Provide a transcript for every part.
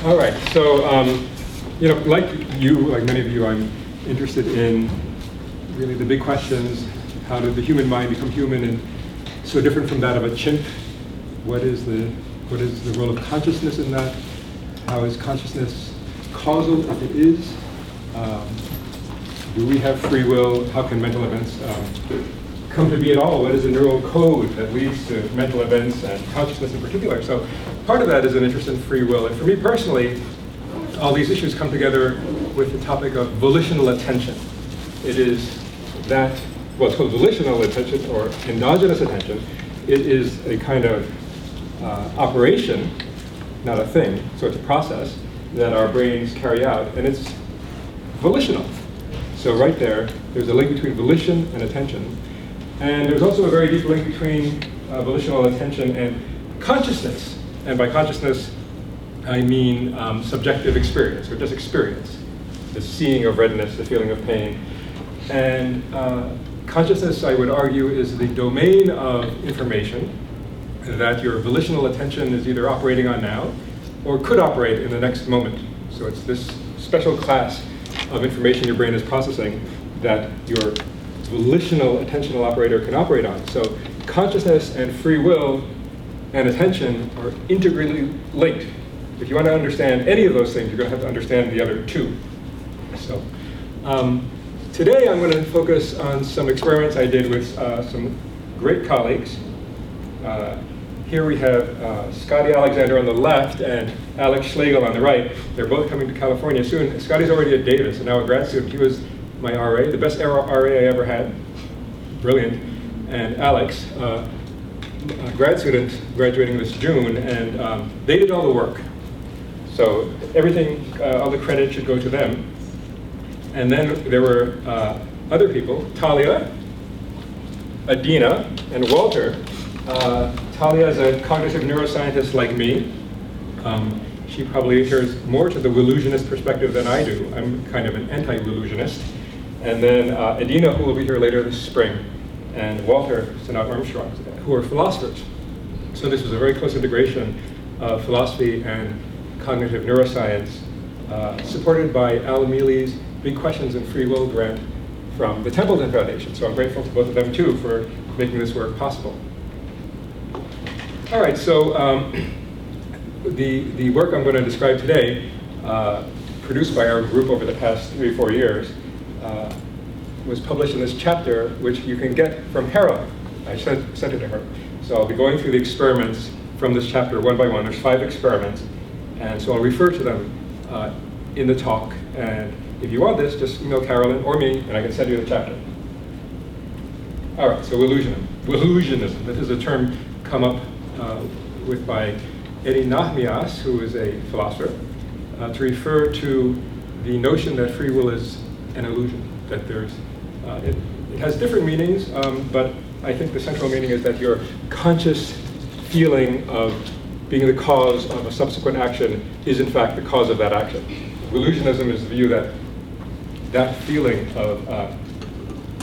All right, so like many of you, I'm interested in really the big questions. How did the human mind become human, and so different from that of a chimp? What is the role of consciousness in that? How is consciousness causal if it is? Do we have free will? How can mental events come to be at all? What is the neural code that leads to mental events and consciousness in particular? So part of that is an interest in free will. And for me personally, all these issues come together with the topic of volitional attention. It is that, well, it's called volitional attention or endogenous attention. It is a kind of operation, not a thing, so it's a process that our brains carry out, and it's volitional. So right there's a link between volition and attention. And there's also a very deep link between volitional attention and consciousness. And by consciousness, I mean subjective experience, or just experience. The seeing of redness, the feeling of pain. And consciousness, I would argue, is the domain of information that your volitional attention is either operating on now or could operate in the next moment. So it's this special class of information your brain is processing that your volitional attentional operator can operate on. So consciousness and free will and attention are integrally linked. If you want to understand any of those things, you're going to have to understand the other two. So today I'm going to focus on some experiments I did with some great colleagues. Here we have Scotty Alexander on the left and Alex Schlegel on the right. They're both coming to California soon. Scotty's already at Davis and now a grad student. He was my RA, the best RA I ever had. Brilliant. And Alex, a grad student graduating this June, and they did all the work. So everything, all the credit should go to them. And then there were other people, Talia, Adina, and Walter. Talia is a cognitive neuroscientist like me. She probably adheres more to the illusionist perspective than I do. I'm kind of an anti-illusionist. And then Adina, who will be here later this spring, and Walter Sinat Armstrong, who are philosophers. So this was a very close integration of philosophy and cognitive neuroscience, supported by Al Mealy's Big Questions in Free Will grant from the Templeton Foundation. So I'm grateful to both of them too for making this work possible. All right, so the work I'm going to describe today, produced by our group over the past 3 or 4 years, was published in this chapter, which you can get from Hera. I sent it to her. So I'll be going through the experiments from this chapter one by one. There's 5 experiments, and so I'll refer to them in the talk. And if you want this, just email Carolyn or me, and I can send you the chapter. All right, so illusionism. This is a term come up with by Eddie Nahmias, who is a philosopher, to refer to the notion that free will is an illusion. That there's, it has different meanings, but I think the central meaning is that your conscious feeling of being the cause of a subsequent action is in fact the cause of that action. Illusionism is the view that that feeling of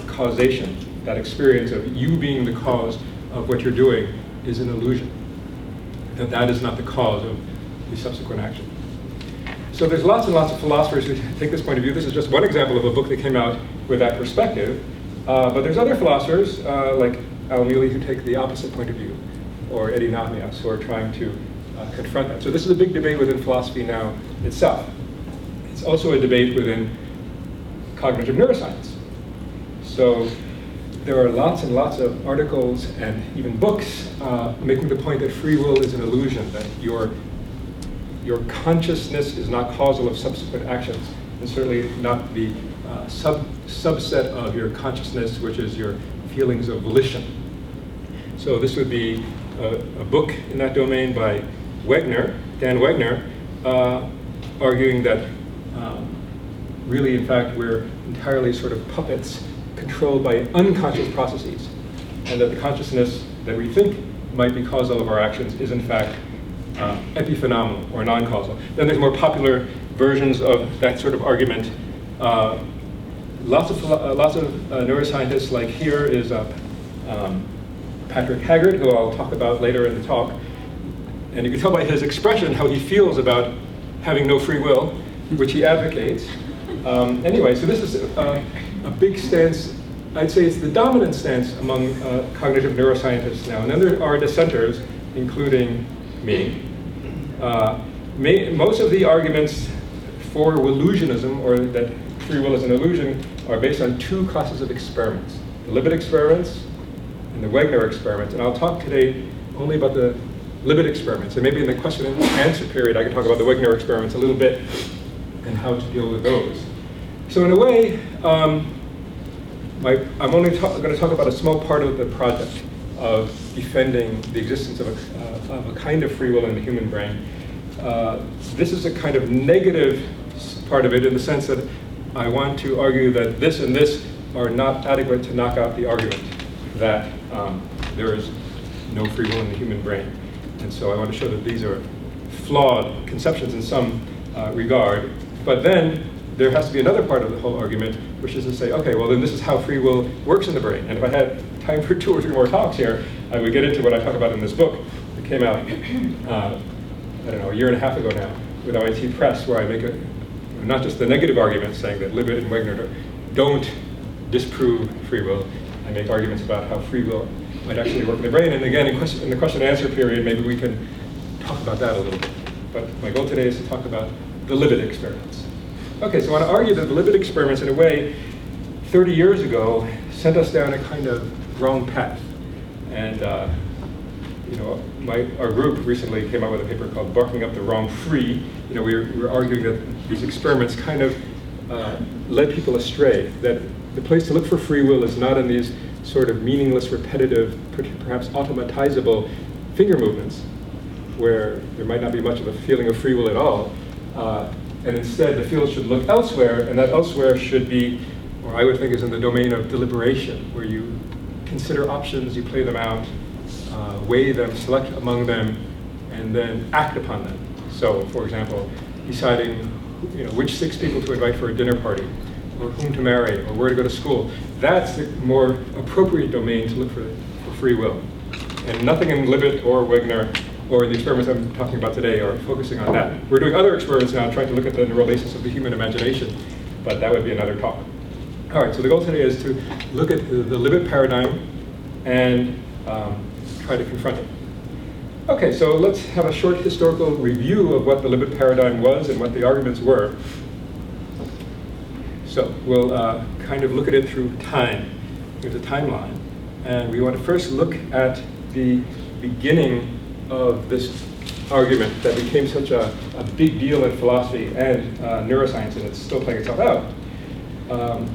causation, that experience of you being the cause of what you're doing is an illusion. That is not the cause of the subsequent action. So there's lots and lots of philosophers who take this point of view. This is just one example of a book that came out with that perspective. But there's other philosophers, like Al Mealy, who take the opposite point of view, or Eddie Nahmias, who are trying to confront that. So this is a big debate within philosophy now itself. It's also a debate within cognitive neuroscience. So there are lots and lots of articles and even books making the point that free will is an illusion, that your consciousness is not causal of subsequent actions, and certainly not the subset of your consciousness, which is your feelings of volition. So this would be a book in that domain by Dan Wegner, arguing that really, in fact, we're entirely sort of puppets controlled by unconscious processes, and that the consciousness that we think might be causal of our actions is in fact epiphenomenal or non-causal. Then there's more popular versions of that sort of argument. Lots of neuroscientists, like here is Patrick Haggard, who I'll talk about later in the talk. And you can tell by his expression how he feels about having no free will, which he advocates. Anyway, so this is a big stance. I'd say it's the dominant stance among cognitive neuroscientists now. And then there are dissenters, including me. Most of the arguments for illusionism, or that free will is an illusion, are based on two classes of experiments: the Libet experiments and the Wegner experiments. And I'll talk today only about the Libet experiments. And maybe in the question and answer period, I can talk about the Wegner experiments a little bit and how to deal with those. So in a way, I'm only going to talk about a small part of the project of defending the existence of a kind of free will in the human brain. This is a kind of negative part of it, in the sense that I want to argue that this and this are not adequate to knock out the argument that there is no free will in the human brain. And so I want to show that these are flawed conceptions in some regard. But then there has to be another part of the whole argument, which is to say, okay, well then this is how free will works in the brain. And if I had time for 2 or 3 more talks here, I would get into what I talk about in this book. It came out, I don't know, a year and a half ago now, with MIT Press, where I make not just the negative arguments saying that Libet and Wegner don't disprove free will. I make arguments about how free will might actually work in the brain. And again, in the question and answer period, maybe we can talk about that a little bit. But my goal today is to talk about the Libet experiments. Okay, so I want to argue that the Libet experiments, in a way, 30 years ago, sent us down a kind of wrong path. And our group recently came out with a paper called "Barking Up the Wrong Free." We were arguing that these experiments kind of led people astray, that the place to look for free will is not in these sort of meaningless, repetitive, perhaps automatizable finger movements, where there might not be much of a feeling of free will at all. And instead, the field should look elsewhere, and that elsewhere should be, or I would think, is in the domain of deliberation, where you consider options, you play them out, weigh them, select among them, and then act upon them. So, for example, deciding which 6 people to invite for a dinner party, or whom to marry, or where to go to school. That's the more appropriate domain to look for free will. And nothing in Libet or Wegner or in the experiments I'm talking about today are focusing on that. We're doing other experiments now trying to look at the neural basis of the human imagination, but that would be another talk. All right, so the goal today is to look at the Libet paradigm and try to confront it. Okay, so let's have a short historical review of what the Libet paradigm was and what the arguments were. So we'll kind of look at it through time. Here's a timeline. And we want to first look at the beginning of this argument that became such a big deal in philosophy and neuroscience, and it's still playing itself out.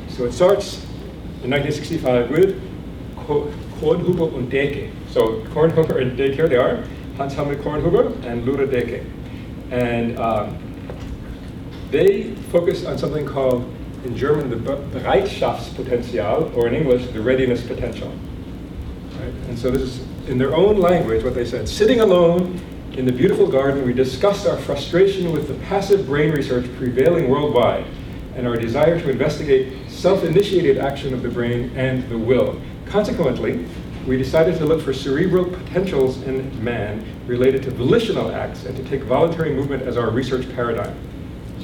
So it starts in 1965 with Kornhuber and Deke. So Kornhuber and Deke, here they are, Hans Helmut Kornhuber and Lura Deke. And they focused on something called, in German, the Bereitschaftspotential, or in English, the readiness potential. Right? And so this is, in their own language, what they said: sitting alone in the beautiful garden, we discussed our frustration with the passive brain research prevailing worldwide and our desire to investigate self-initiated action of the brain and the will. Consequently, we decided to look for cerebral potentials in man related to volitional acts and to take voluntary movement as our research paradigm.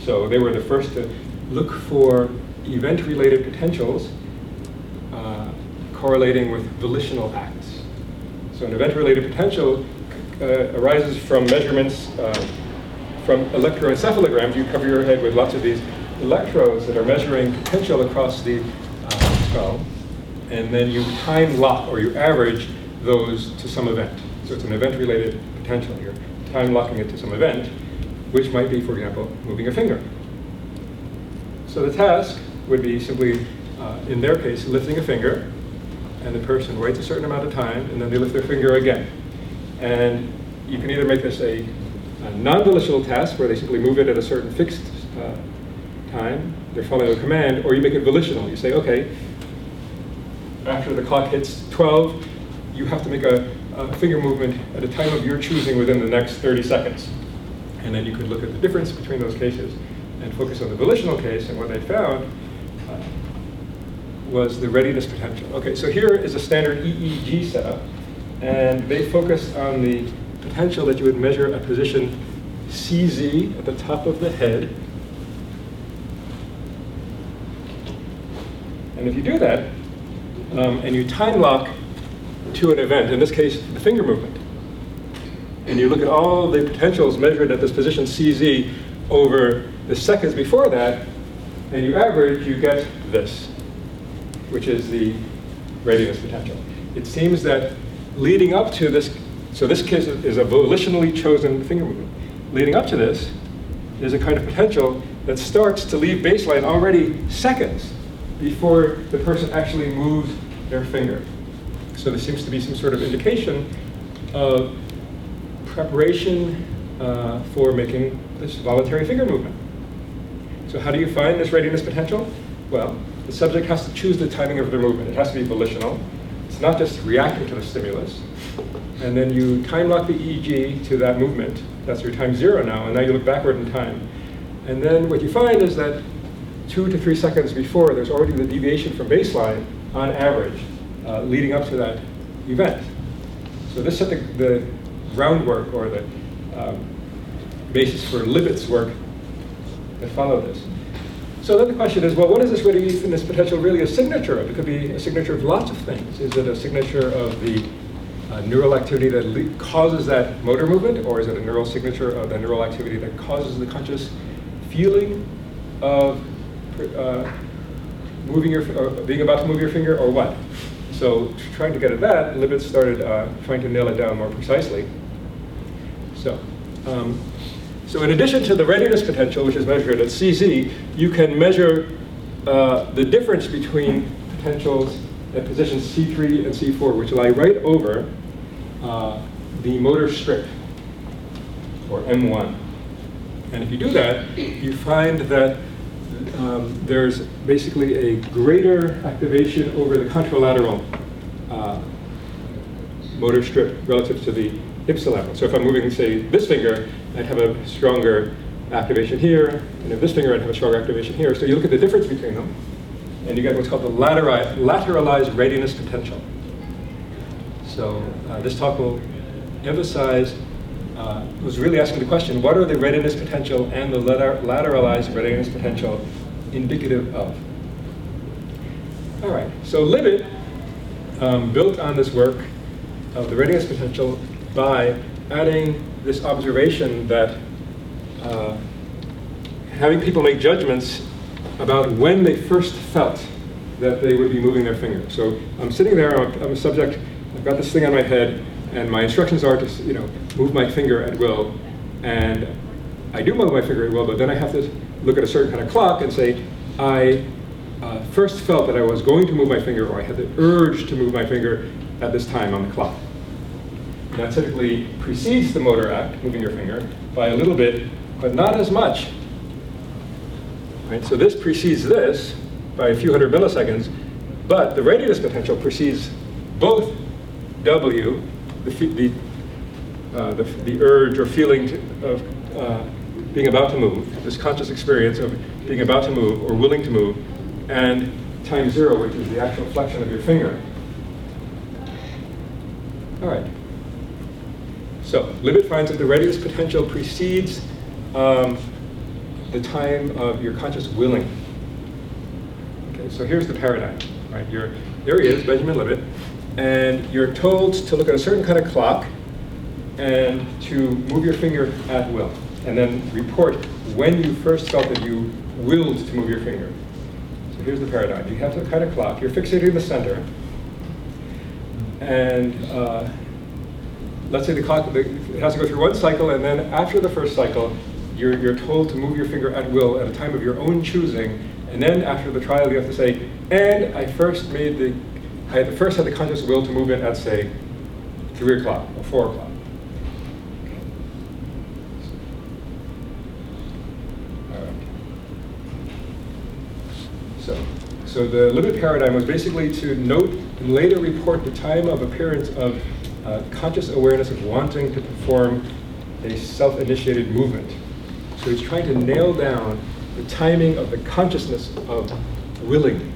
So they were the first to look for event-related potentials correlating with volitional acts. So an event-related potential arises from measurements from electroencephalograms. You cover your head with lots of these electrodes that are measuring potential across the skull, and then you time lock, or you average those to some event. So it's an event-related potential. You're time locking it to some event, which might be, for example, moving a finger. So the task would be simply, in their case, lifting a finger, and the person waits a certain amount of time, and then they lift their finger again. And you can either make this a non-volitional task, where they simply move it at a certain fixed time, they're following a command, or you make it volitional. You say, okay, after the clock hits 12, you have to make a finger movement at a time of your choosing within the next 30 seconds. And then you could look at the difference between those cases and focus on the volitional case, and what they found was the readiness potential. Okay, so here is a standard EEG setup, and they focused on the potential that you would measure at position CZ at the top of the head. And if you do that, and you time lock to an event, in this case, the finger movement, and you look at all the potentials measured at this position CZ over the seconds before that, and you average, you get this, which is the readiness potential. It seems that leading up to this, so this case is a volitionally chosen finger movement. Leading up to this is a kind of potential that starts to leave baseline already seconds before the person actually moves their finger. So there seems to be some sort of indication of preparation for making this voluntary finger movement. So how do you find this readiness potential? Well, the subject has to choose the timing of their movement. It has to be volitional. It's not just reacting to the stimulus. And then you time lock the EEG to that movement. That's your time 0 now, and now you look backward in time. And then what you find is that 2 to 3 seconds before, there's already the deviation from baseline on average, leading up to that event. So this set the groundwork or the basis for Libet's work that followed this. So then the question is, well, what is this readiness potential really a signature of? It could be a signature of lots of things. Is it a signature of the neural activity that causes that motor movement, or is it a neural signature of the neural activity that causes the conscious feeling of being about to move your finger, or what? So trying to get at that, Libet started trying to nail it down more precisely. So in addition to the readiness potential, which is measured at CZ, you can measure the difference between potentials at positions C3 and C4, which lie right over the motor strip, or M1. And if you do that, you find that there's basically a greater activation over the contralateral motor strip relative to the ipsilateral. So if I'm moving, say, this finger, I'd have a stronger activation here, and if this finger, I'd have a stronger activation here. So you look at the difference between them, and you get what's called the lateralized readiness potential. So this talk will emphasize, was really asking the question, what are the readiness potential and the lateralized readiness potential indicative of? All right, so Libet built on this work of the readiness potential by adding this observation that having people make judgments about when they first felt that they would be moving their finger. So I'm sitting there, I'm a subject, I've got this thing on my head, and my instructions are to move my finger at will, and I do move my finger at will, but then I have to look at a certain kind of clock and say, I first felt that I was going to move my finger, or I had the urge to move my finger at this time on the clock. And that typically precedes the motor act, moving your finger, by a little bit, but not as much. Right? So this precedes this by a few hundred milliseconds, but the readiness potential precedes both W, the urge or feeling of being about to move, this conscious experience of being about to move or willing to move, and time 0, which is the actual flexion of your finger. All right. So Libet finds that the readiness potential precedes the time of your conscious willing. Okay, so here's the paradigm. Right? There he is, Benjamin Libet, and you're told to look at a certain kind of clock and to move your finger at will, and then report when you first felt that you willed to move your finger. So here's the paradigm. You have the kind of clock, you're fixated in the center, and let's say the clock, it has to go through one cycle, and then after the first cycle, you're told to move your finger at will at a time of your own choosing, and then after the trial, you have to say, and I first had the conscious will to move it at, say, 3 o'clock or 4 o'clock. So the Libet paradigm was basically to note and later report the time of appearance of conscious awareness of wanting to perform a self-initiated movement. So he's trying to nail down the timing of the consciousness of willing.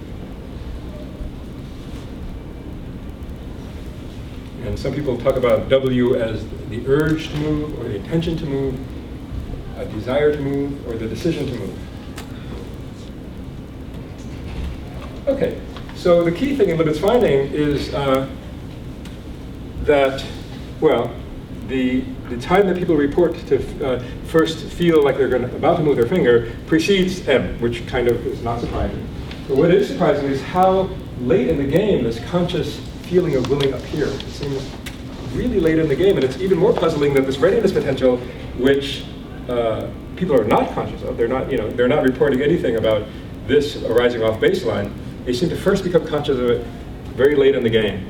And some people talk about W as the urge to move or the intention to move. a desire to move or the decision to move. Okay, so the key thing in Libet's finding is that, well, the time that people report to first feel like they're about to move their finger precedes M, which kind of is not surprising. But what is surprising is how late in the game this conscious feeling of willing appears. It seems really late in the game, and it's even more puzzling that this readiness potential, which people are not conscious of, they're not reporting anything about this arising off baseline. They seem to first become conscious of it very late in the game.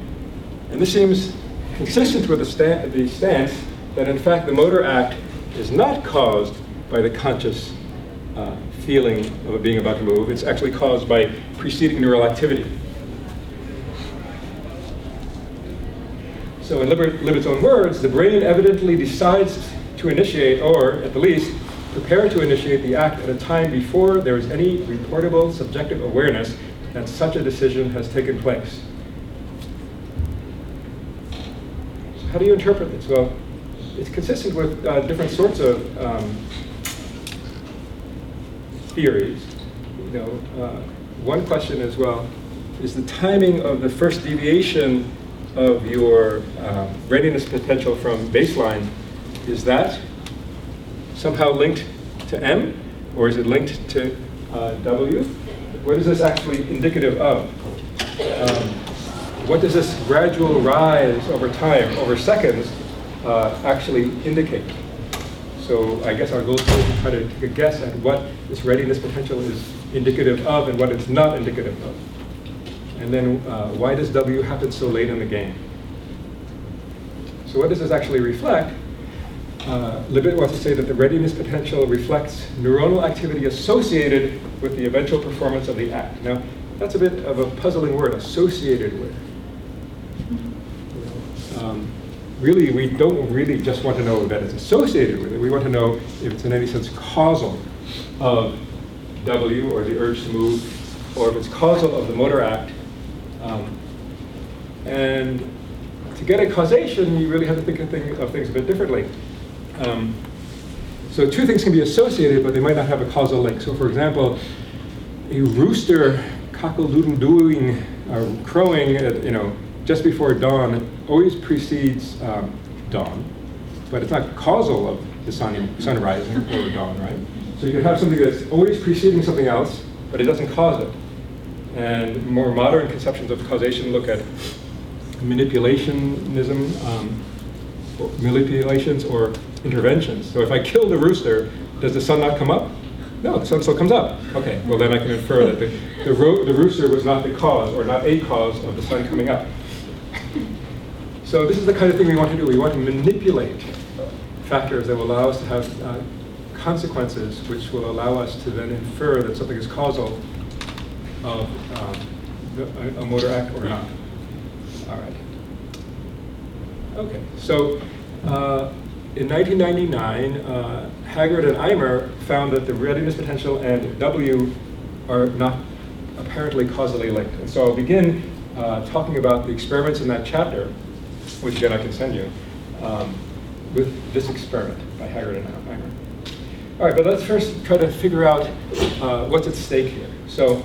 And this seems consistent with the stance that in fact the motor act is not caused by the conscious feeling of it being about to move. It's actually caused by preceding neural activity. So in Libet's own words, the brain evidently decides to initiate, or at the least, prepare to initiate the act at a time before there is any reportable subjective awareness that such a decision has taken place. So how do you interpret this? Well, it's consistent with different sorts of theories. One question is, well, is the timing of the first deviation of your readiness potential from baseline, is that somehow linked to M, or is it linked to W? What is this actually indicative of? What does this gradual rise over time, over seconds, actually indicate? So I guess our goal is to try to take a guess at what this readiness potential is indicative of and what it's not indicative of. And then why does W happen so late in the game? So what does this actually reflect? Libet wants to say that the readiness potential reflects neuronal activity associated with the eventual performance of the act. Now, that's a bit of a puzzling word, associated with. Really, we don't really just want to know that it's associated with it. We want to know if it's in any sense causal of W, or the urge to move, or if it's causal of the motor act. And to get a causation, you really have to think of things a bit differently. So two things can be associated, but they might not have a causal link. So for example, a rooster cockle-doodle-dooing, crowing at, just before dawn always precedes dawn, but it's not causal of the sun rising or dawn, right? So you can have something that's always preceding something else, but it doesn't cause it. And more modern conceptions of causation look at manipulations or interventions. So if I kill the rooster, does the sun not come up? No, the sun still comes up. Okay, well then I can infer that the rooster was not the cause, or not a cause, of the sun coming up. So this is the kind of thing we want to do. We want to manipulate factors that will allow us to have consequences which will allow us to then infer that something is causal of a motor act or not. All right. Okay, so in 1999, Haggard and Eimer found that the readiness potential and W are not apparently causally linked. And so I'll begin talking about the experiments in that chapter, which again I can send you, with this experiment by Haggard and Eimer. All right, but let's first try to figure out what's at stake here. So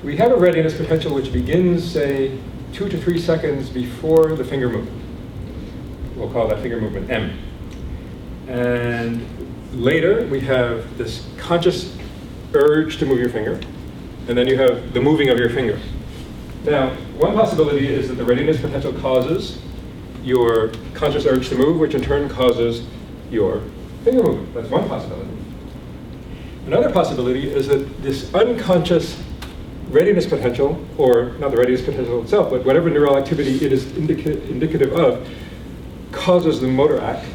we have a readiness potential which begins, say, 2 to 3 seconds before the finger movement. We'll call that finger movement M. And later, we have this conscious urge to move your finger, and then you have the moving of your finger. Now, one possibility is that the readiness potential causes your conscious urge to move, which in turn causes your finger movement. That's one possibility. Another possibility is that this unconscious readiness potential, or not the readiness potential itself, but whatever neural activity it is indicative of, causes the motor act,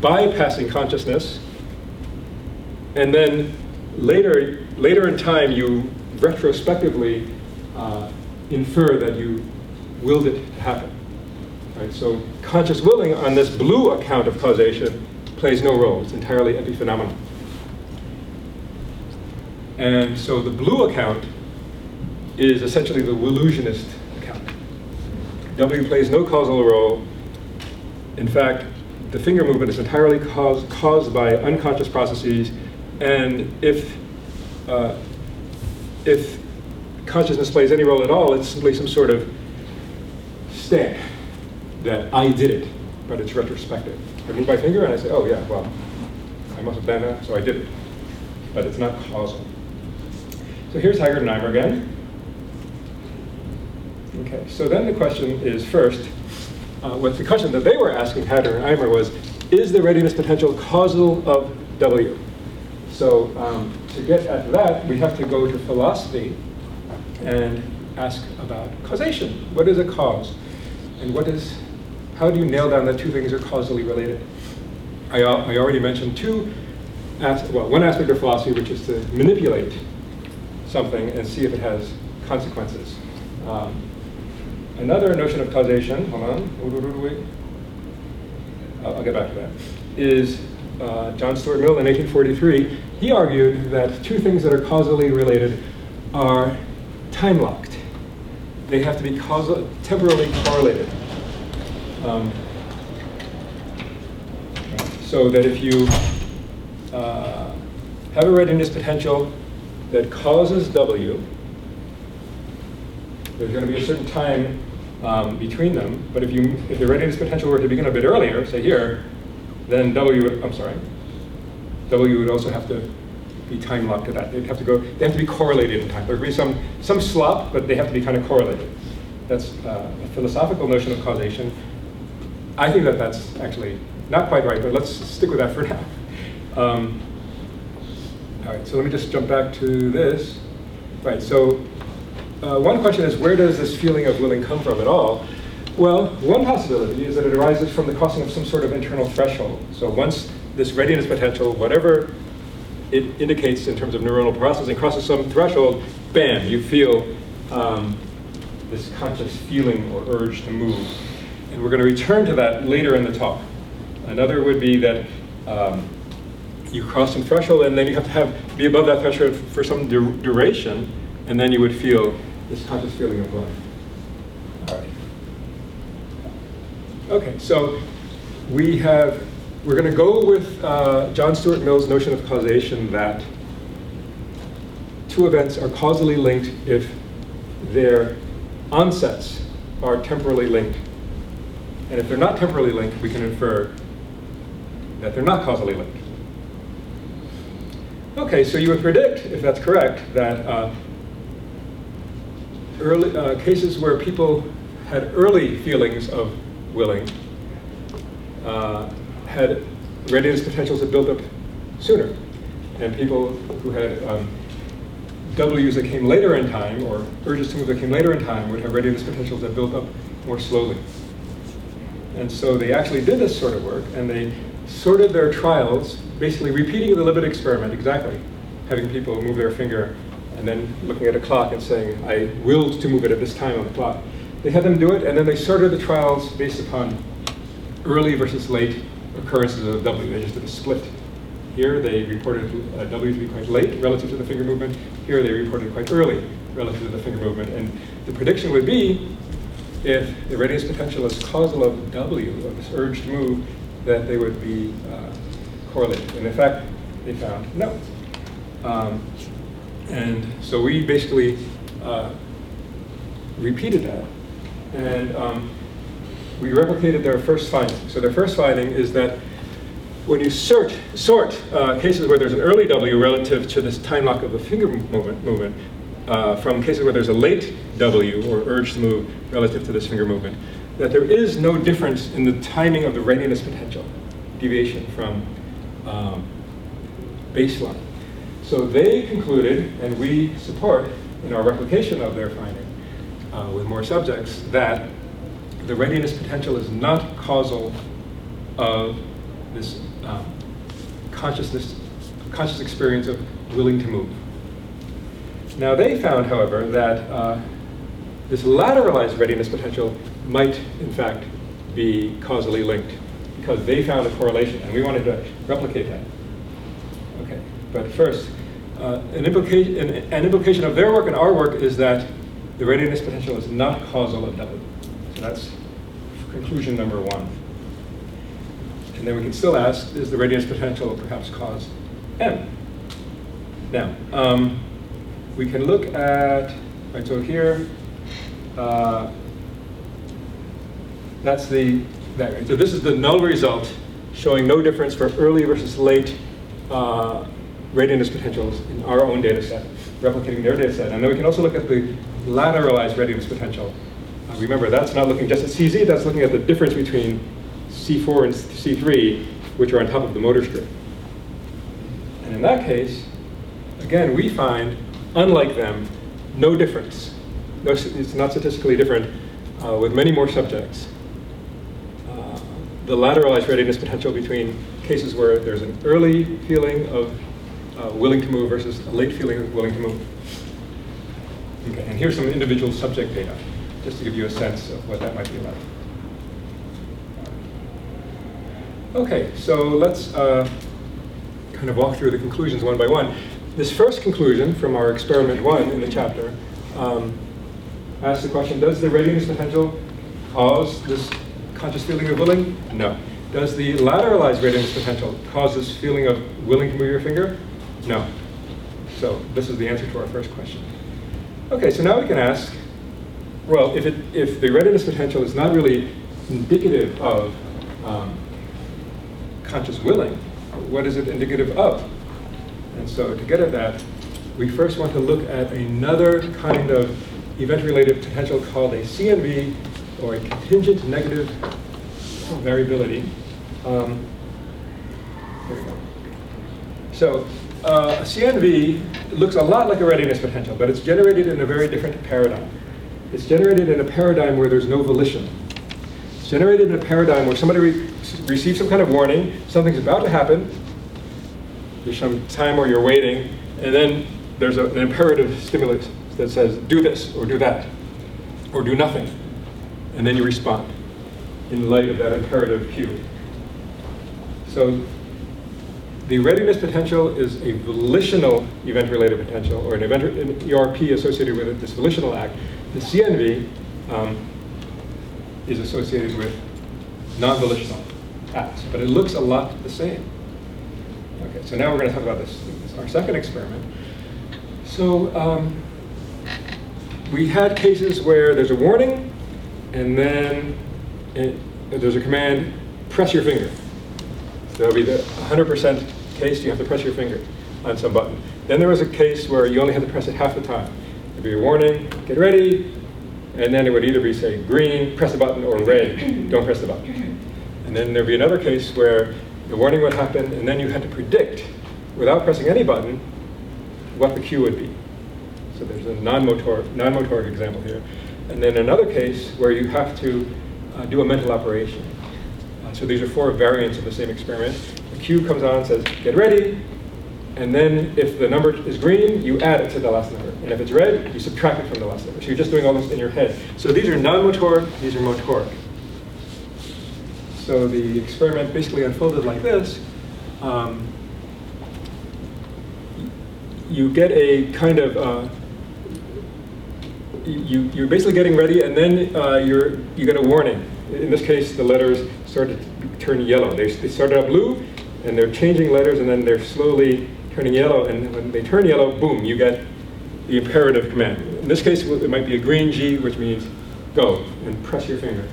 bypassing consciousness, and then later in time you retrospectively infer that you willed it to happen. Right? So conscious willing on this blue account of causation plays no role. It's entirely epiphenomenal. And so the blue account is essentially the illusionist account. W plays no causal role. In fact, the finger movement is entirely caused by unconscious processes, and if consciousness plays any role at all, it's simply some sort of stamp that I did it, but it's retrospective. I move my finger and I say, oh yeah, well, I must have done that, so I did it. But it's not causal. So here's Haggard and Eimer again. Okay, so then the question is first, what the question that they were asking Haggard and Eimer was, is the readiness potential causal of W? So to get at that, we have to go to philosophy and ask about causation. What is a cause? And how do you nail down that two things are causally related? I already mentioned one aspect of philosophy, which is to manipulate something and see if it has consequences. Another notion of causation, hold on, I'll get back to that, is John Stuart Mill in 1843. He argued that two things that are causally related are time-locked. They have to be temporally correlated. So that if you have a readiness potential that causes W, there's going to be a certain time between them. But if the readiness potential were to begin a bit earlier, say here, then W would also have to be time locked to that. They have to be correlated in time. There would be some slop, but they have to be kind of correlated. That's a philosophical notion of causation. I think that that's actually not quite right, but let's stick with that for now. All right, so let me just jump back to this. Right, so one question is, where does this feeling of willing come from at all? Well, one possibility is that it arises from the crossing of some sort of internal threshold. So once this readiness potential, whatever it indicates in terms of neuronal processing, crosses some threshold, bam, you feel this conscious feeling or urge to move. And we're going to return to that later in the talk. Another would be that you cross some threshold, and then you have to be above that threshold for some duration, and then you would feel this conscious feeling of life. All right. Okay, so we're going to go with John Stuart Mill's notion of causation that two events are causally linked if their onsets are temporally linked. And if they're not temporally linked, we can infer that they're not causally linked. Okay, so you would predict, if that's correct, that early cases where people had early feelings of willing had readiness potentials that built up sooner. And people who had W's that came later in time, or urges to move that came later in time, would have readiness potentials that built up more slowly. And so they actually did this sort of work, and they sorted their trials, basically repeating the Libet experiment exactly, having people move their finger and then looking at a clock and saying, I willed to move it at this time on the clock. They had them do it, and then they sorted the trials based upon early versus late occurrences of W. They just did a split. Here they reported W to be quite late relative to the finger movement. Here they reported quite early relative to the finger movement. And the prediction would be, if the readiness potential is causal of W, of this urge to move, that they would be correlated. And in fact, they found no. And so we basically repeated that. And we replicated their first finding. So their first finding is that when you sort cases where there's an early W relative to this time lock of the finger movement from cases where there's a late W, or urge to move, relative to this finger movement, that there is no difference in the timing of the readiness potential deviation from baseline. So they concluded, and we support in our replication of their finding with more subjects, that the readiness potential is not causal of this conscious experience of willing to move. Now they found, however, that this lateralized readiness potential might, in fact, be causally linked, because they found a correlation, and we wanted to replicate that. Okay, but first, an implication of their work and our work is that the readiness potential is not causal of W. So that's conclusion number one. And then we can still ask, is the readiness potential perhaps cause M? Now, we can look at, right, so here, that's the, right, so this is the null result showing no difference for early versus late readiness potentials in our own data set, replicating their data set. And then we can also look at the lateralized readiness potential. Remember, that's not looking just at CZ, that's looking at the difference between C4 and C3, which are on top of the motor strip. And in that case, again, we find, unlike them, no difference. No, it's not statistically different with many more subjects. The lateralized readiness potential between cases where there's an early feeling of willing to move versus a late feeling of willing to move. Okay, and here's some individual subject data, just to give you a sense of what that might be like. Okay, so let's kind of walk through the conclusions one by one. This first conclusion from our experiment 1 in the chapter asks the question, does the readiness potential cause this conscious feeling of willing? No. Does the lateralized readiness potential cause this feeling of willing to move your finger? No. So this is the answer to our first question. Okay, so now we can ask, well, if the readiness potential is not really indicative of conscious willing, what is it indicative of? And so to get at that, we first want to look at another kind of event-related potential called a CNV, or a contingent negative variability. Here we go. So a CNV looks a lot like a readiness potential, but it's generated in a very different paradigm. It's generated in a paradigm where there's no volition. It's generated in a paradigm where somebody receives some kind of warning, something's about to happen, there's some time where you're waiting, and then there's an imperative stimulus that says, do this, or do that, or do nothing. And then you respond in light of that imperative cue. So the readiness potential is a volitional event-related potential, or an ERP associated with this volitional act. The CNV is associated with non-volitional acts, but it looks a lot the same. Okay, so now we're going to talk about this our second experiment. So we had cases where there's a warning, and then there's a command, press your finger. So that'll be the 100% case, you have to press your finger on some button. Then there was a case where you only had to press it half the time. There'd be a warning, get ready, and then it would either be, say, green, press the button, or red, don't press the button. And then there'd be another case where the warning would happen, and then you had to predict, without pressing any button, what the cue would be. So there's a non-motoric example here. And then another case where you have to do a mental operation. So these are 4 variants of the same experiment. The cue comes on and says, get ready. And then if the number is green, you add it to the last number. And if it's red, you subtract it from the last number. So you're just doing all this in your head. So these are non-motoric, these are motoric. So the experiment basically unfolded like this. You get a kind of, you're basically getting ready, and then you get a warning. In this case, the letters started to turn yellow. They started out blue, and they're changing letters, and then they're slowly turning yellow. And when they turn yellow, boom, you get the imperative command. In this case, it might be a green G, which means go, and press your finger.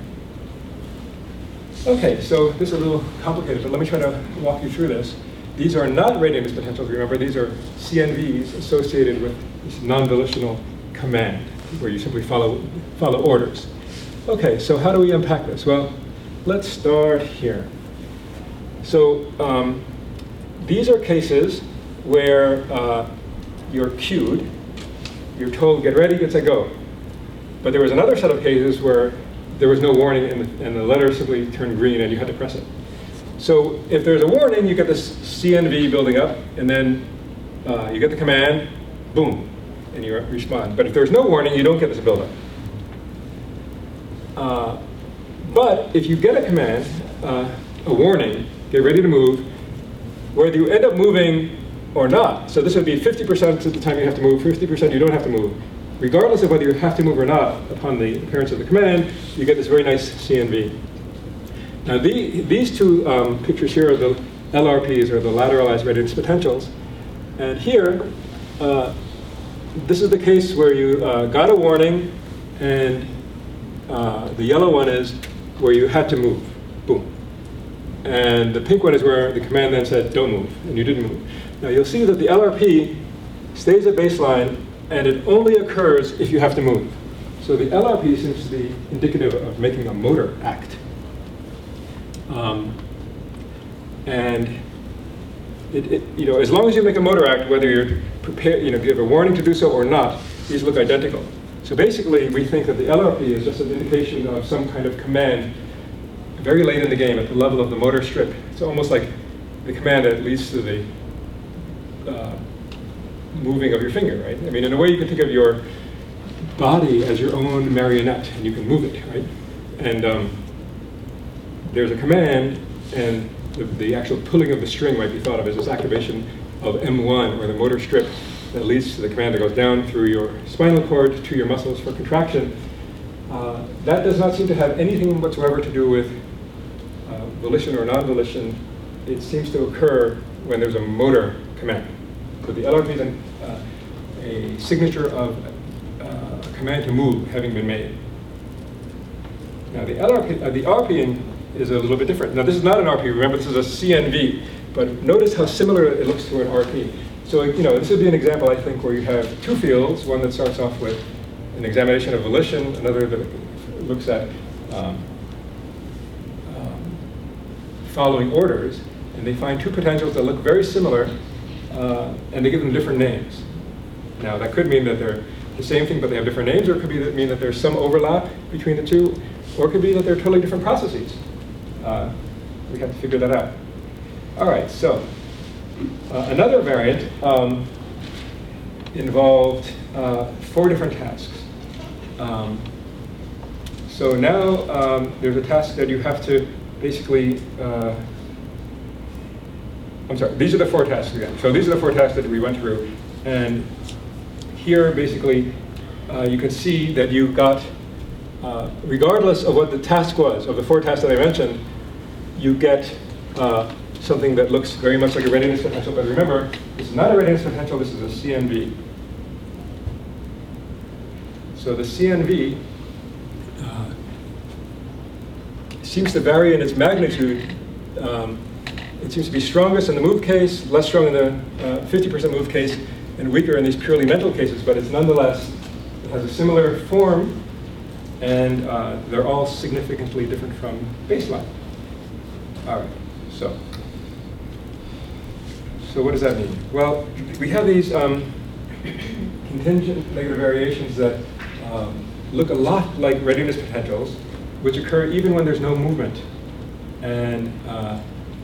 Okay, so this is a little complicated, but let me try to walk you through this. These are not readiness potentials, remember, these are CNVs associated with this non-volitional command, where you simply follow orders. Okay, so how do we unpack this? Well, let's start here. So these are cases where you're cued, you're told, get ready, get set, go. But there was another set of cases where there was no warning, and the letter simply turned green, and you had to press it. So if there's a warning, you get this CNV building up, and then you get the command, boom, and you respond. But if there's no warning, you don't get this buildup. But if you get a command, a warning, get ready to move, whether you end up moving or not, so this would be 50% of the time you have to move, 50% you don't have to move. Regardless of whether you have to move or not, upon the appearance of the command, you get this very nice CNV. Now these two pictures here are the LRPs, or the lateralized readiness potentials. And here, this is the case where you got a warning, and the yellow one is where you had to move. Boom. And the pink one is where the command then said, don't move, and you didn't move. Now you'll see that the LRP stays at baseline, and it only occurs if you have to move. So the LRP seems to be indicative of making a motor act. And as long as you make a motor act, whether you're prepared, if you have a warning to do so or not, these look identical. So basically, we think that the LRP is just an indication of some kind of command very late in the game at the level of the motor strip. It's almost like the command that leads to the moving of your finger, right? I mean, in a way, you can think of your body as your own marionette, and you can move it, right? And there's a command, and the actual pulling of the string might be thought of as this activation of M1, or the motor strip that leads to the command that goes down through your spinal cord to your muscles for contraction. That does not seem to have anything whatsoever to do with volition or non-volition. It seems to occur when there's a motor command. So the LRP is a signature of a command to move having been made. Now the RP is a little bit different. Now this is not an RP. Remember, this is a CNV. But notice how similar it looks to an RP. So this would be an example, I think, where you have two fields. One that starts off with an examination of volition, another that looks at following orders, and they find two potentials that look very similar, and they give them different names. Now, that could mean that they're the same thing, but they have different names, or it could mean that there's some overlap between the two, or it could be that they're totally different processes. We have to figure that out. All right, so another variant involved 4 different tasks. So now there's a task that you have to basically, I'm sorry, these are the 4 tasks again. So these are the 4 tasks that we went through. And here, basically, you can see that you got, regardless of what the task was, of the 4 tasks that I mentioned, you get something that looks very much like a readiness potential. But remember, this is not a readiness potential, this is a CNV. So the CNV seems to vary in its magnitude. It seems to be strongest in the move case, less strong in the 50% move case, and weaker in these purely mental cases, but it's nonetheless, it has a similar form, and they're all significantly different from baseline. All right, so what does that mean? Well, we have these contingent negative variations that look a lot like readiness potentials, which occur even when there's no movement, and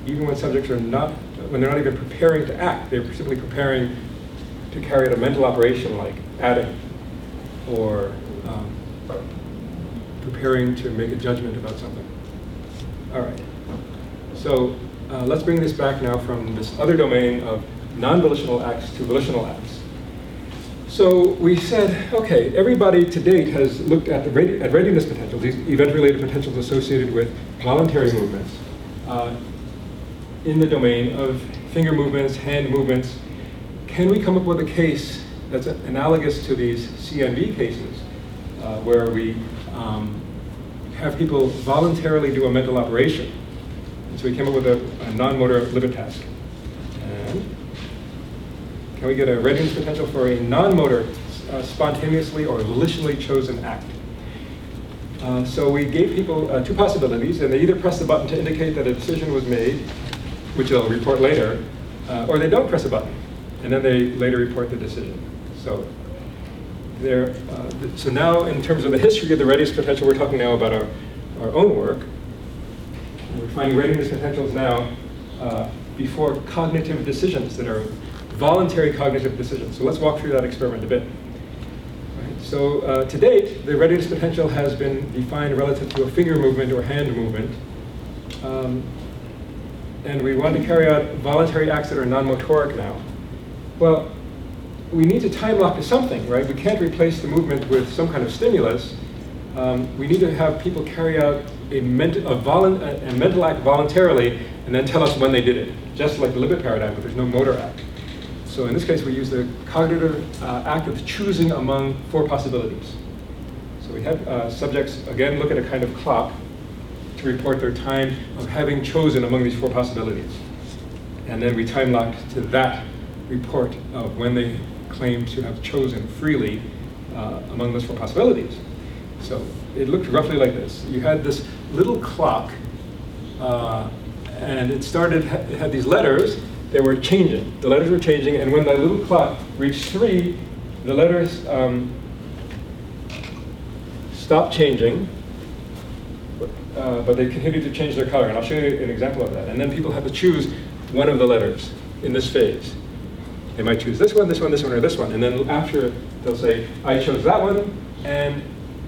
even when subjects are when they're not even preparing to act, they're simply preparing to carry out a mental operation like adding, or preparing to make a judgment about something. All right, so let's bring this back now from this other domain of non-volitional acts to volitional acts. So we said, okay, everybody to date has looked at at readiness potentials, these event-related potentials associated with voluntary movements in the domain of finger movements, hand movements. Can we come up with a case that's analogous to these CNV cases where we have people voluntarily do a mental operation? And so we came up with a non-motor limit task. And can we get a readiness potential for a non-motor, spontaneously or volitionally chosen act? So we gave people 2 possibilities, and they either press the button to indicate that a decision was made, which they'll report later, or they don't press a button, and then they later report the decision. So so now, in terms of the history of the readiness potential, we're talking now about our own work. We're finding readiness potentials now before cognitive decisions that are voluntary cognitive decisions. So let's walk through that experiment a bit. Right. So to date, the readiness potential has been defined relative to a finger movement or hand movement. And we want to carry out voluntary acts that are non-motoric now. Well, we need to time lock to something, right? We can't replace the movement with some kind of stimulus. We need to have people carry out a mental act voluntarily and then tell us when they did it, just like the Libet paradigm, but there's no motor act. So in this case, we use the cognitive act of choosing among four possibilities. So we have subjects, again, look at a kind of clock to report their time of having chosen among these four possibilities. And then we time lock to that report of when they claim to have chosen freely among those four possibilities. So it looked roughly like this. You had this little clock, and it had these letters. They were changing. The letters were changing, and when that little clock reached 3, the letters stopped changing, but they continued to change their color, and I'll show you an example of that. And then people have to choose one of the letters in this phase. They might choose this one, this one, this one, or this one, and then after they'll say, I chose that one, and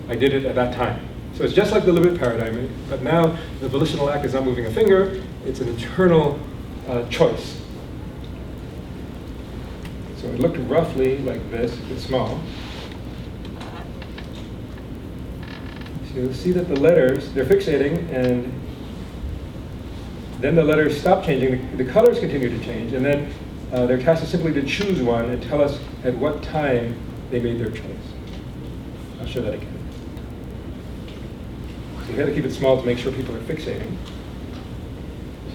I did it at that time. So it's just like the Libet paradigm, but now the volitional act is not moving a finger, it's an internal choice. So it looked roughly like this, it's small. So you'll see that the letters, they're fixating, and then the letters stop changing, the colors continue to change, and then their task is simply to choose one and tell us at what time they made their choice. I'll show that again. So you have to keep it small to make sure people are fixating.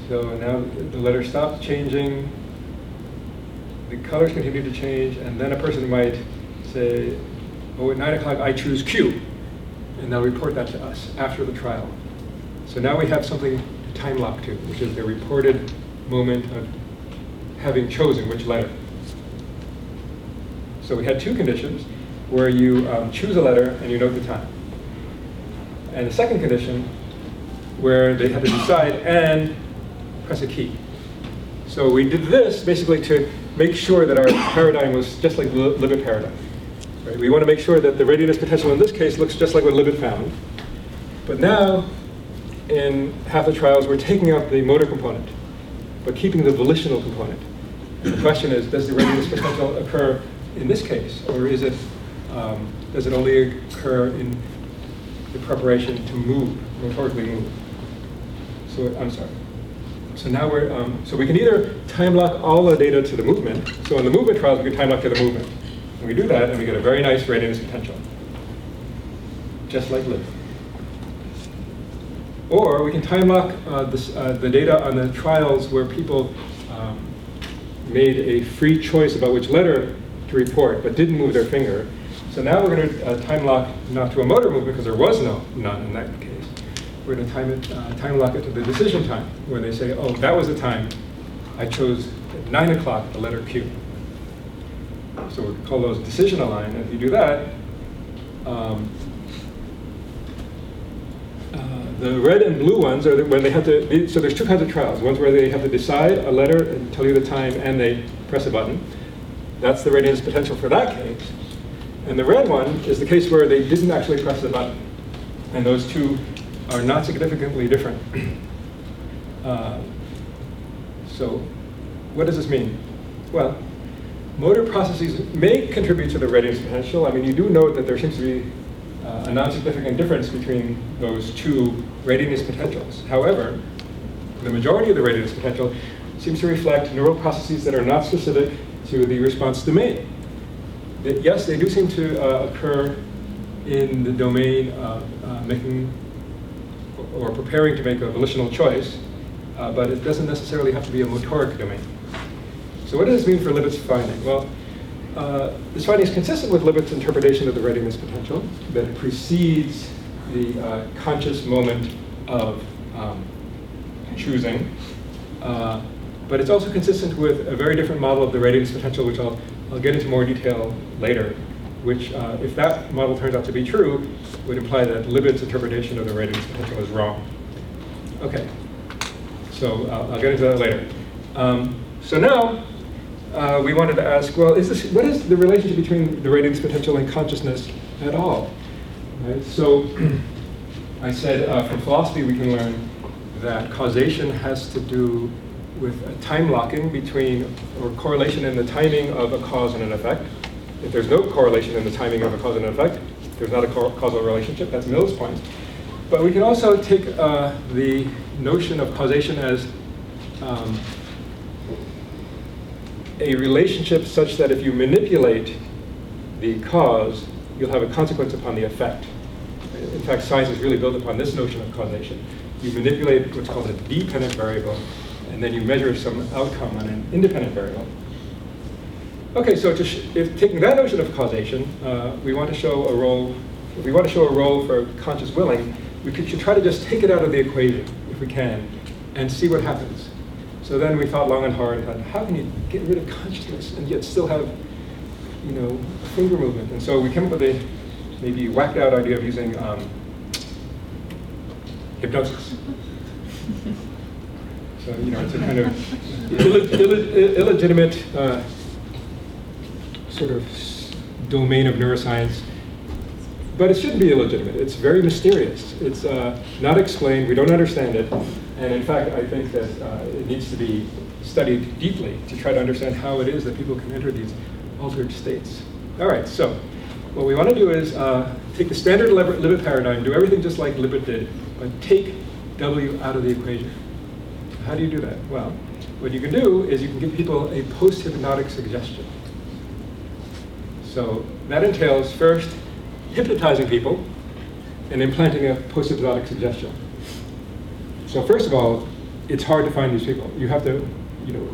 So now the letters stop changing, the colors continue to change, and then a person might say, oh, at 9 o'clock I choose Q, and they'll report that to us after the trial. So now we have something to time lock to, which is the reported moment of having chosen which letter. So we had two conditions where you choose a letter and you note the time. And the second condition where they had to decide and press a key. So we did this basically to make sure that our paradigm was just like the Libet paradigm. Right? We want to make sure that the readiness potential in this case looks just like what Libet found. But now, in half the trials, we're taking out the motor component, but keeping the volitional component. And the question is, does the readiness potential occur in this case, or is it, does it only occur in the preparation to move, motorically move? So I'm sorry. So now so we can either time lock all the data to the movement. So in the movement trials, we can time lock to the movement. And we do that, and we get a very nice readiness potential, just like Libet. Or we can time lock the data on the trials where people made a free choice about which letter to report, but didn't move their finger. So now we're going to time lock not to a motor movement, because there was none in that case. We're going to time lock it to the decision time, where they say, oh, that was the time I chose at 9 o'clock the letter Q. So we call those decision aligned. And if you do that, the red and blue ones are when they have to, so there's two kinds of trials. One's where they have to decide a letter and tell you the time, and they press a button. That's the readiness potential for that case. And the red one is the case where they didn't actually press the button. And those two are not significantly different. So what does this mean? Well, motor processes may contribute to the readiness potential. I mean, you do note that there seems to be a non-significant difference between those two readiness potentials. However, the majority of the readiness potential seems to reflect neural processes that are not specific to the response domain. Yes, they do seem to occur in the domain of making or preparing to make a volitional choice, but it doesn't necessarily have to be a motoric domain. So what does this mean for Libet's finding? Well, this finding is consistent with Libet's interpretation of the readiness potential, that it precedes the conscious moment of choosing. But it's also consistent with a very different model of the readiness potential, which I'll get into more detail later, which, if that model turns out to be true, would imply that Libet's interpretation of the readiness potential is wrong. Okay, so I'll get into that later. So now, we wanted to ask, well, what is the relationship between the readiness potential and consciousness at all? Right? So I said from philosophy we can learn that causation has to do with a time locking between, or correlation in the timing of a cause and an effect. If there's no correlation in the timing of a cause and an effect, there's not a causal relationship. That's Mill's point. But we can also take the notion of causation as a relationship such that if you manipulate the cause, you'll have a consequence upon the effect. In fact, science is really built upon this notion of causation. You manipulate what's called a dependent variable, and then you measure some outcome on an independent variable. Okay, so if taking that notion of causation, we want to show a role. If we want to show a role for conscious willing, we should try to just take it out of the equation, if we can, and see what happens. So then we thought long and hard about how can you get rid of consciousness and yet still have, finger movement. And so we came up with a maybe whacked out idea of using hypnosis. So it's a kind of illegitimate sort of domain of neuroscience. But it shouldn't be illegitimate. It's very mysterious. It's not explained. We don't understand it. And in fact, I think that it needs to be studied deeply to try to understand how it is that people can enter these altered states. All right, so what we want to do is take the standard Libet paradigm, do everything just like Libet did, but take W out of the equation. How do you do that? Well, what you can do is you can give people a post-hypnotic suggestion. So that entails first hypnotizing people and implanting a post-hypnotic suggestion. So first of all, it's hard to find these people. You have to,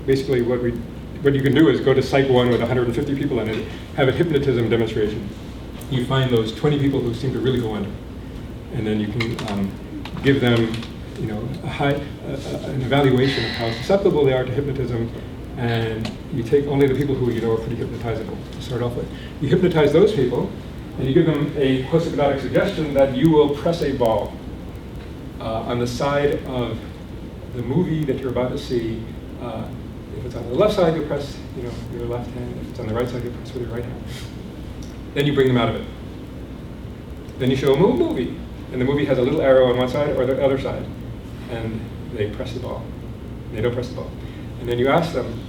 basically what you can do is go to Site 1 with 150 people in it, have a hypnotism demonstration. You find those 20 people who seem to really go under. And then you can give them, an evaluation of how susceptible they are to hypnotism, and you take only the people who are pretty hypnotizable to start off with. You hypnotize those people, and you give them a post-hypnotic suggestion that you will press a ball on the side of the movie that you're about to see. If it's on the left side, you'll press your left hand. If it's on the right side, you'll press with your right hand. Then you bring them out of it. Then you show them a movie, and the movie has a little arrow on one side or the other side, and they press the ball. They don't press the ball. And then you ask them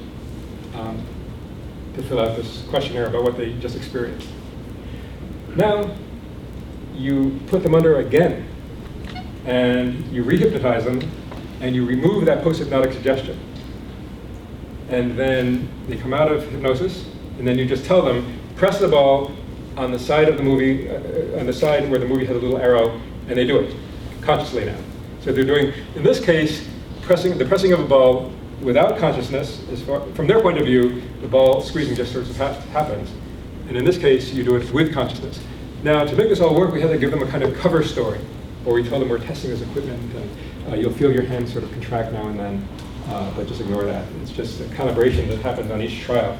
to fill out this questionnaire about what they just experienced. Now, you put them under again, and you re-hypnotize them, and you remove that post-hypnotic suggestion. And then they come out of hypnosis, and then you just tell them, press the ball on the side of the movie, on the side where the movie has a little arrow, and they do it consciously now. So they're doing, in this case, the pressing of a ball without consciousness. From their point of view, the ball squeezing just sort of happens. And in this case, you do it with consciousness. Now, to make this all work, we had to give them a kind of cover story, where we told them we're testing this equipment, and you'll feel your hands sort of contract now and then, but just ignore that. It's just a calibration that happens on each trial.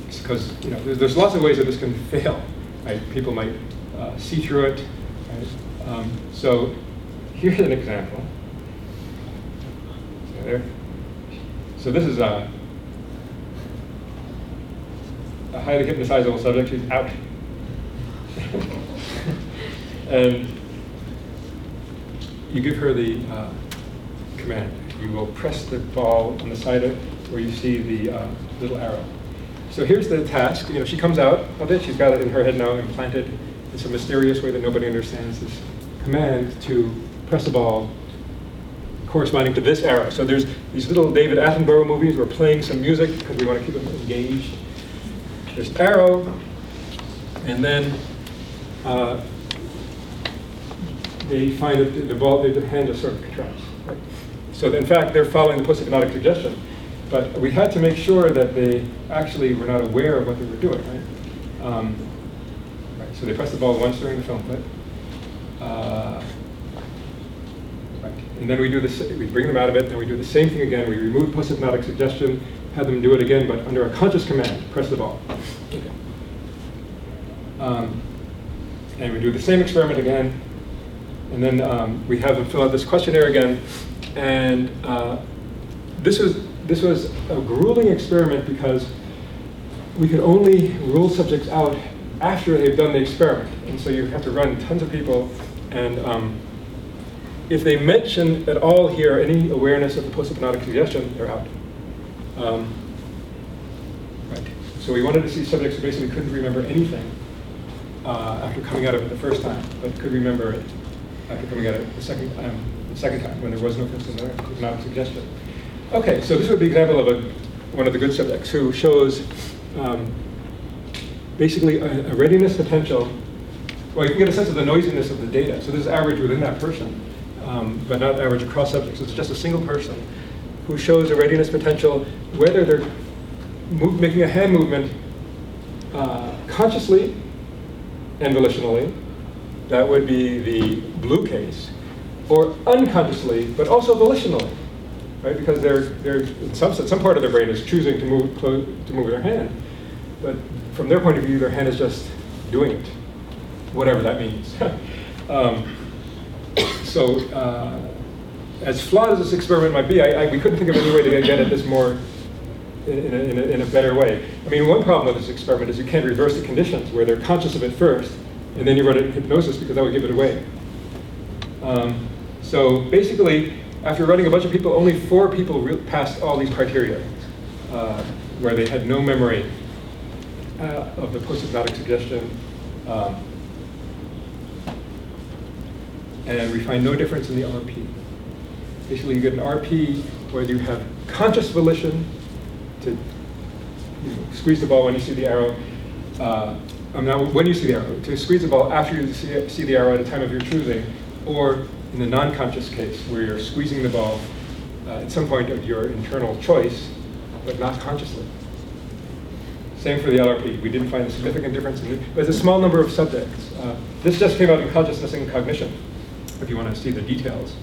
Because there's lots of ways that this can fail. Right? People might see through it. Right? So here's an example. So this is a highly hypnotizable subject who's out. And you give her the command. You will press the ball on the side of where you see the little arrow. So here's the task. She comes out of it. She's got it in her head now, implanted in some mysterious way that nobody understands. This command to press the ball corresponding to this arrow. So there's these little David Attenborough movies. We're playing some music because we want to keep them engaged. There's arrow, and then they find that the ball, the hand just sort of contracts. Right? So in fact, they're following the post-hypnotic suggestion. But we had to make sure that they actually were not aware of what they were doing, right? Right. So they press the ball once during the film clip. Right. And then we do this. We bring them out of it, and we do the same thing again. We remove post-hypnotic suggestion, have them do it again, but under a conscious command: press the ball. Okay. And we do the same experiment again, and then we have them fill out this questionnaire again. And this was a grueling experiment because we could only rule subjects out after they've done the experiment. And so you have to run tons of people. And if they mention at all here any awareness of the post-hypnotic suggestion, they're out. Right. So we wanted to see subjects who basically couldn't remember anything after coming out of it the first time, but could remember it. after coming at it the second time when there was no hypnotic suggestion. Okay, so this would be an example of one of the good subjects who shows basically a readiness potential. Well, you can get a sense of the noisiness of the data. So this is average within that person, but not average across subjects. It's just a single person who shows a readiness potential, whether they're making a hand movement consciously and volitionally. That would be the blue case, or unconsciously, but also volitionally, right? Because they're in some part of their brain is choosing to move their hand, but from their point of view, their hand is just doing it, whatever that means. As flawed as this experiment might be, we couldn't think of any way to get at this more in a better way. I mean, one problem with this experiment is you can't reverse the conditions where they're conscious of it first, and then you run it in hypnosis because that would give it away. So basically, after running a bunch of people, only 4 people passed all these criteria, where they had no memory of the post-hypnotic suggestion. And we find no difference in the RP. Basically, you get an RP where you have conscious volition to squeeze the ball when you see the arrow. When you see the arrow, to squeeze the ball after you see the arrow at a time of your choosing, or in the non-conscious case, where you're squeezing the ball at some point of your internal choice, but not consciously. Same for the LRP. We didn't find a significant difference in it, but it's a small number of subjects. This just came out in Consciousness and Cognition, if you want to see the details.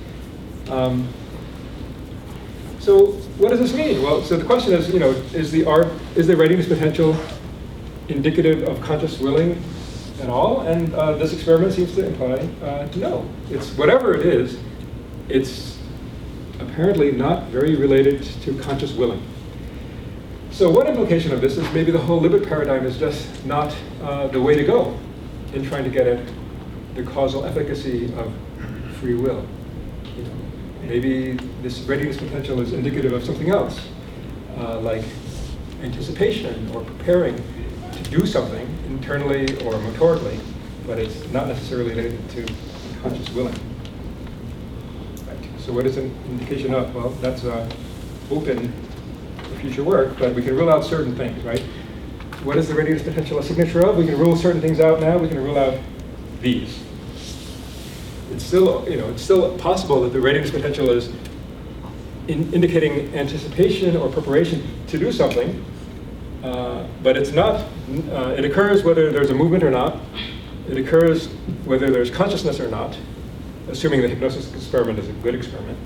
So what does this mean? Well, so the question is, is the readiness potential indicative of conscious willing at all? And this experiment seems to imply no. It's whatever it is, it's apparently not very related to conscious willing. So one implication of this is maybe the whole Libet paradigm is just not the way to go in trying to get at the causal efficacy of free will. Maybe this readiness potential is indicative of something else, like anticipation or preparing to do something internally or motorically, but it's not necessarily related to conscious willing. Right. So what is an indication of? Well, that's open for future work, but we can rule out certain things, right? What is the readiness potential a signature of? We can rule certain things out now. We can rule out these. It's still possible that the readiness potential is indicating anticipation or preparation to do something, but it's not. It occurs whether there's a movement or not. It occurs whether there's consciousness or not, assuming the hypnosis experiment is a good experiment.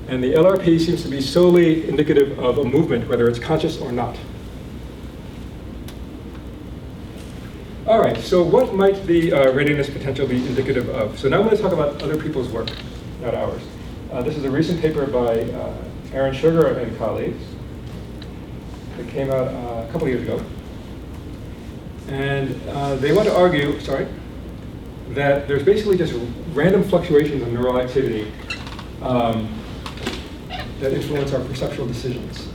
And the LRP seems to be solely indicative of a movement, whether it's conscious or not. All right, so what might the readiness potential be indicative of? So now I'm going to talk about other people's work, not ours. This is a recent paper by Aaron Sugar and colleagues. It came out a couple of years ago. And they want to argue, that there's basically just random fluctuations in neural activity that influence our perceptual decisions.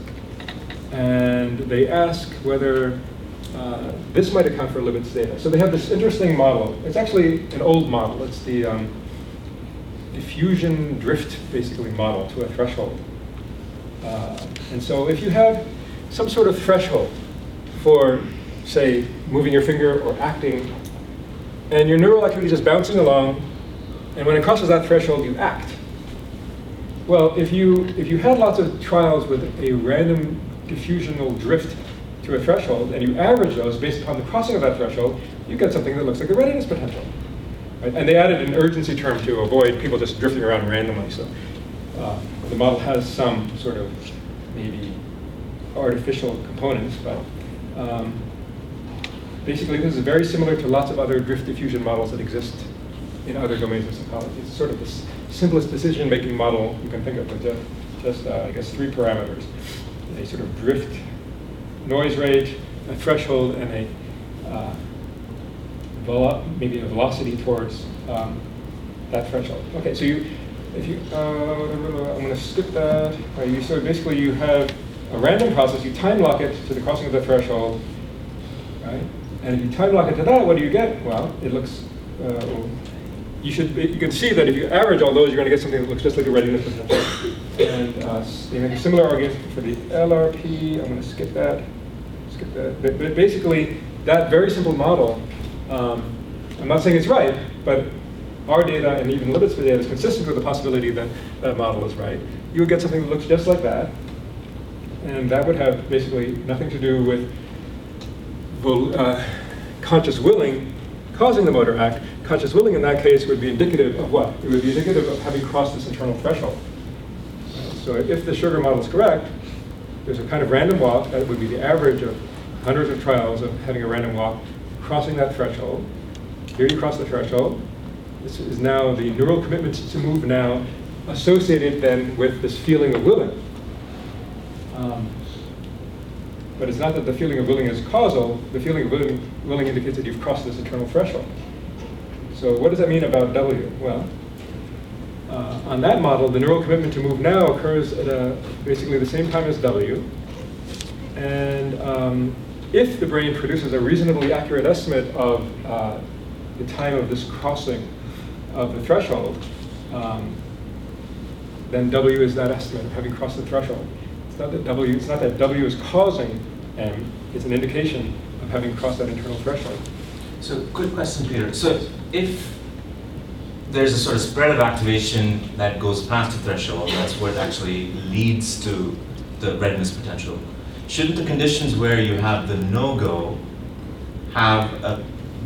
And they ask whether this might account for Libet's data. So they have this interesting model. It's actually an old model. It's the diffusion drift, basically, model to a threshold. And so if you have some sort of threshold for, say, moving your finger or acting, and your neural activity is just bouncing along, and when it crosses that threshold, you act. Well, if you had lots of trials with a random diffusional drift to a threshold, and you average those based upon the crossing of that threshold, you get something that looks like a readiness potential. Right? And they added an urgency term to avoid people just drifting around randomly. So the model has some sort of maybe artificial components, but basically this is very similar to lots of other drift diffusion models that exist in other domains of psychology. It's sort of the simplest decision-making model you can think of, with just I guess 3 parameters. A sort of drift noise rate, a threshold, and maybe a velocity towards that threshold. Okay, so I'm going to skip that. Right, so basically you have a random process, you time lock it to the crossing of the threshold, right? And if you time lock it to that, what do you get? Well, it looks you can see that if you average all those, you're going to get something that looks just like the readiness potential. And they make a similar argument for the LRP. I'm going to skip that. But basically, that very simple model, I'm not saying it's right, but our data and even Libet's data is consistent with the possibility that that model is right. You would get something that looks just like that, and that would have basically nothing to do with conscious willing causing the motor act. Conscious willing in that case would be indicative of what? It would be indicative of having crossed this internal threshold. So if the sugar model is correct, there's a kind of random walk that would be the average of hundreds of trials of having a random walk, crossing that threshold. Here you cross the threshold. This is now the neural commitment to move now associated then with this feeling of willing. But it's not that the feeling of willing is causal. The feeling of willing indicates that you've crossed this internal threshold. So what does that mean about W? Well, on that model, the neural commitment to move now occurs at basically the same time as W. And if the brain produces a reasonably accurate estimate of the time of this crossing of the threshold, then W is that estimate of having crossed the threshold. It's not that W is causing M, it's an indication of having crossed that internal threshold. So, good question, Peter. So, if there's a sort of spread of activation that goes past the threshold, that's what actually leads to the readiness potential, shouldn't the conditions where you have the no-go have a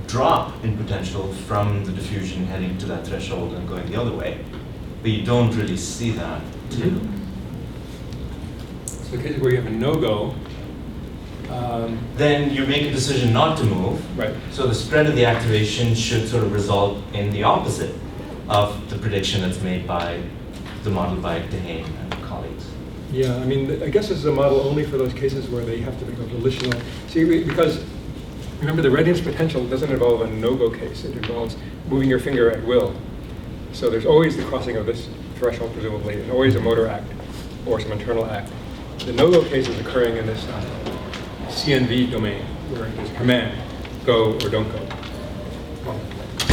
drop in potential from the diffusion heading to that threshold and going the other way? But you don't really see that, too. So the case where you have a no-go, then you make a decision not to move. Right. So the spread of the activation should sort of result in the opposite of the prediction that's made by the model by Dehane and colleagues. Yeah, I mean, I guess this is a model only for those cases where they have to make a volitional. See, because remember, the readiness potential doesn't involve a no-go case. It involves moving your finger at will. So there's always the crossing of this threshold, presumably, and always a motor act or some internal act. The no-go case is occurring in this CNV domain, where there's a command, go or don't go.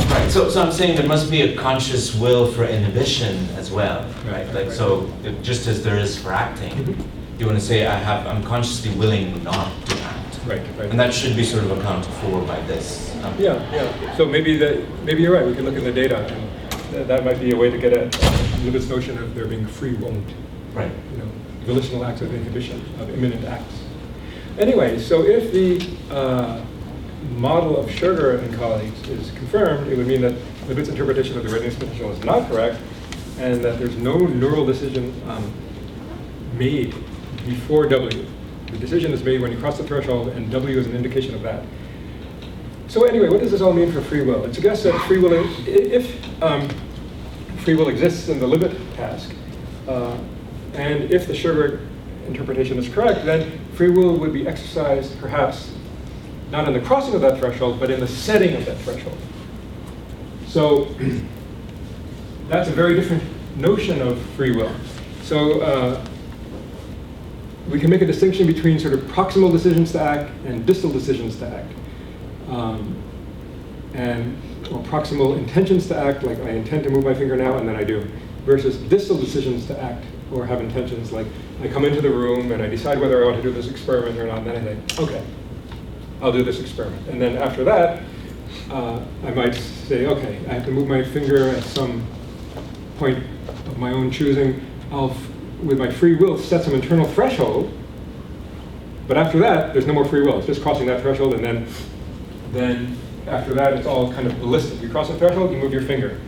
Right. So I'm saying there must be a conscious will for inhibition as well, right? Like, so just as there is for acting, you want to say I'm consciously willing not to act. Right. And that should be sort of accounted for by this. Yeah. So maybe you're right. We can look in the data, and that might be a way to get at Libet's notion of there being free won't. Right. Volitional acts of inhibition of imminent acts. Anyway, so if the model of Sugar and colleagues is confirmed, it would mean that Libet's interpretation of the readiness potential is not correct, and that there's no neural decision made before W. The decision is made when you cross the threshold, and W is an indication of that. So anyway, what does this all mean for free will? It suggests that free will, if free will exists in the Libet task, and if the Sugar interpretation is correct, then free will would be exercised perhaps not in the crossing of that threshold, but in the setting of that threshold. So that's a very different notion of free will. So we can make a distinction between sort of proximal decisions to act and distal decisions to act. Or proximal intentions to act, like I intend to move my finger now and then I do, versus distal decisions to act or have intentions, like I come into the room and I decide whether I want to do this experiment or not, and then I think, okay, I'll do this experiment. And then after that, I might say, okay, I have to move my finger at some point of my own choosing. I'll, with my free will, set some internal threshold, but after that, there's no more free will. It's just crossing that threshold, and then after that, it's all kind of ballistic. You cross the threshold, you move your finger.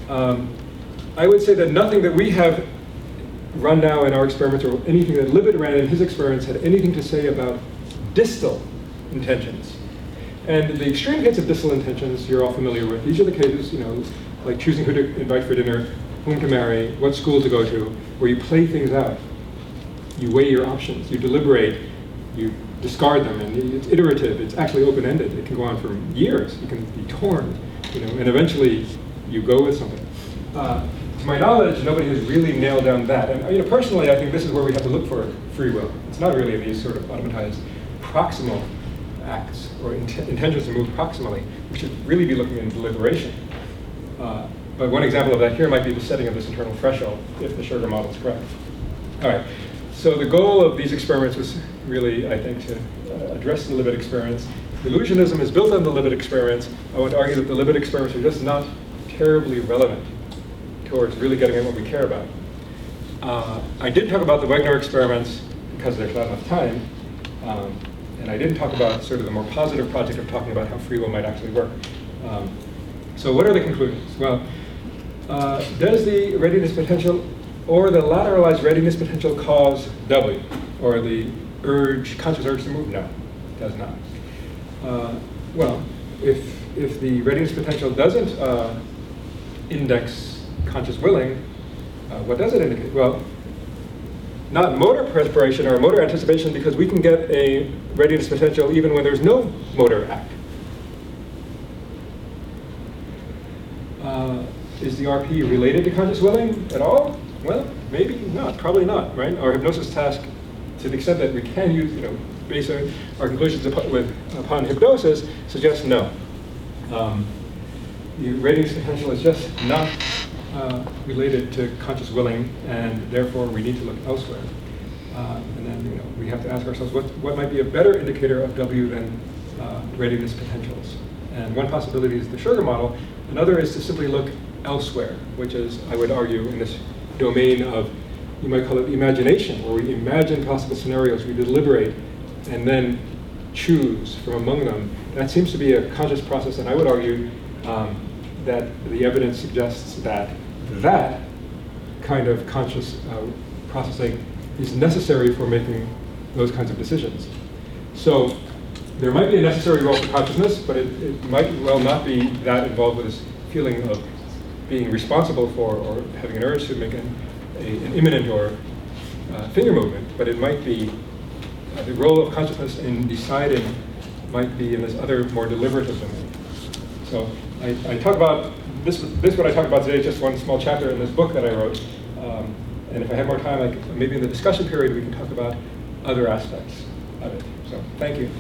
I would say that nothing that we have run now in our experiments, or anything that Libet ran in his experiments, had anything to say about distal intentions. And the extreme case of distal intentions you're all familiar with. These are the cases, like choosing who to invite for dinner, whom to marry, what school to go to, where you play things out. You weigh your options, you deliberate, you discard them, and it's iterative, it's actually open-ended. It can go on for years, you can be torn, and eventually you go with something. To my knowledge, nobody has really nailed down that. And personally, I think this is where we have to look for free will. It's not really these sort of automatized proximal acts or intentions to move proximally. We should really be looking in deliberation. But one example of that here might be the setting of this internal threshold, if the sugar model is correct. All right, so the goal of these experiments was really, I think, to address the Libet experiments. Illusionism is built on the Libet experiments. I want to argue that the Libet experiments are just not terribly relevant towards really getting at what we care about. I did talk about the Wegner experiments because there's not enough time, and I didn't talk about sort of the more positive project of talking about how free will might actually work. So what are the conclusions? Well, does the readiness potential or the lateralized readiness potential cause W, or the conscious urge to move? No, it does not. Well, if the readiness potential doesn't index conscious willing, what does it indicate? Well, not motor preparation or motor anticipation, because we can get a readiness potential even when there's no motor act. Is the RP related to conscious willing at all? Well, maybe not, probably not, right? Our hypnosis task, to the extent that we can use, base our conclusions upon hypnosis, suggests no. The readiness potential is just not related to conscious willing, and therefore we need to look elsewhere. And then we have to ask ourselves what might be a better indicator of W than readiness potentials. And one possibility is the sugar model. Another is to simply look elsewhere, which is, I would argue, in this domain of, you might call it imagination, where we imagine possible scenarios, we deliberate, and then choose from among them. That seems to be a conscious process, and I would argue that the evidence suggests that that kind of conscious processing is necessary for making those kinds of decisions. So there might be a necessary role for consciousness, but it might well not be that involved with this feeling of being responsible for or having an urge to make an imminent or finger movement, but it might be the role of consciousness in deciding might be in this other more deliberative domain. So I talk about this. What I talk about today is just one small chapter in this book that I wrote. And if I have more time, maybe in the discussion period, we can talk about other aspects of it. So thank you.